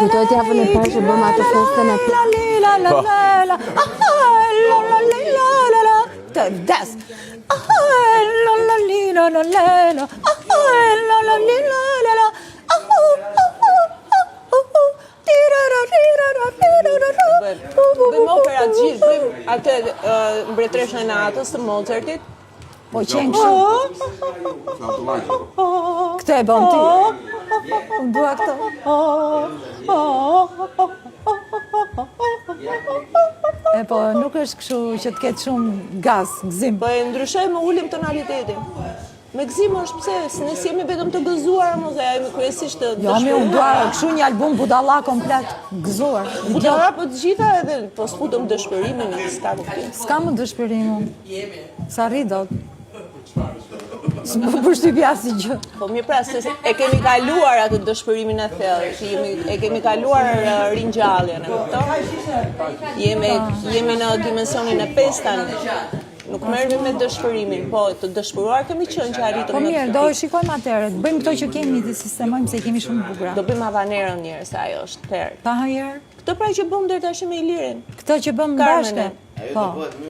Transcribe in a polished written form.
kujtohet javën e parë që bëmë atë festën e Të vdes. Bëjmë opera të gjithë, bëjmë atë mbretëreshën e natës të Mozartit. Po qenë kështu. Këtë e bën ti. Unë dua këtë. E po nuk është kështu që të ketë shumë gaz, gëzim. Po e ndryshojmë, ulim tonalitetin. Me gëzim është pse, se ne jemi vetëm të gëzuar, mos e jemi kryesisht të Jo, mi unë dua kështu një album budalla komplet gëzuar. budalla, po të gjitha edhe po s'futëm dëshpërimin, s'ka kuptim. S'ka më dëshpërim unë. Sa rri dot. S'më përshtypja si gjë. Po mirë pra, se e kemi kaluar atë dëshpërimin e thellë, që e kemi kaluar ringjalljen, e kupton? Jemi në dimensionin e 5 tani. Nuk merremi me dëshpërimin, po të dëshpëruar kemi qenë që arritëm Po në mirë, do shikojmë atëherë, të bëjmë këto që kemi, të sistemojmë se kemi shumë bukura. Do bëjmë avanerën njerë, se ajo është tërë. Pa herë, Këtë pra që bëmë deri tash me Ilirin. këtë që bëmë Carmen-e. bashkë. Po.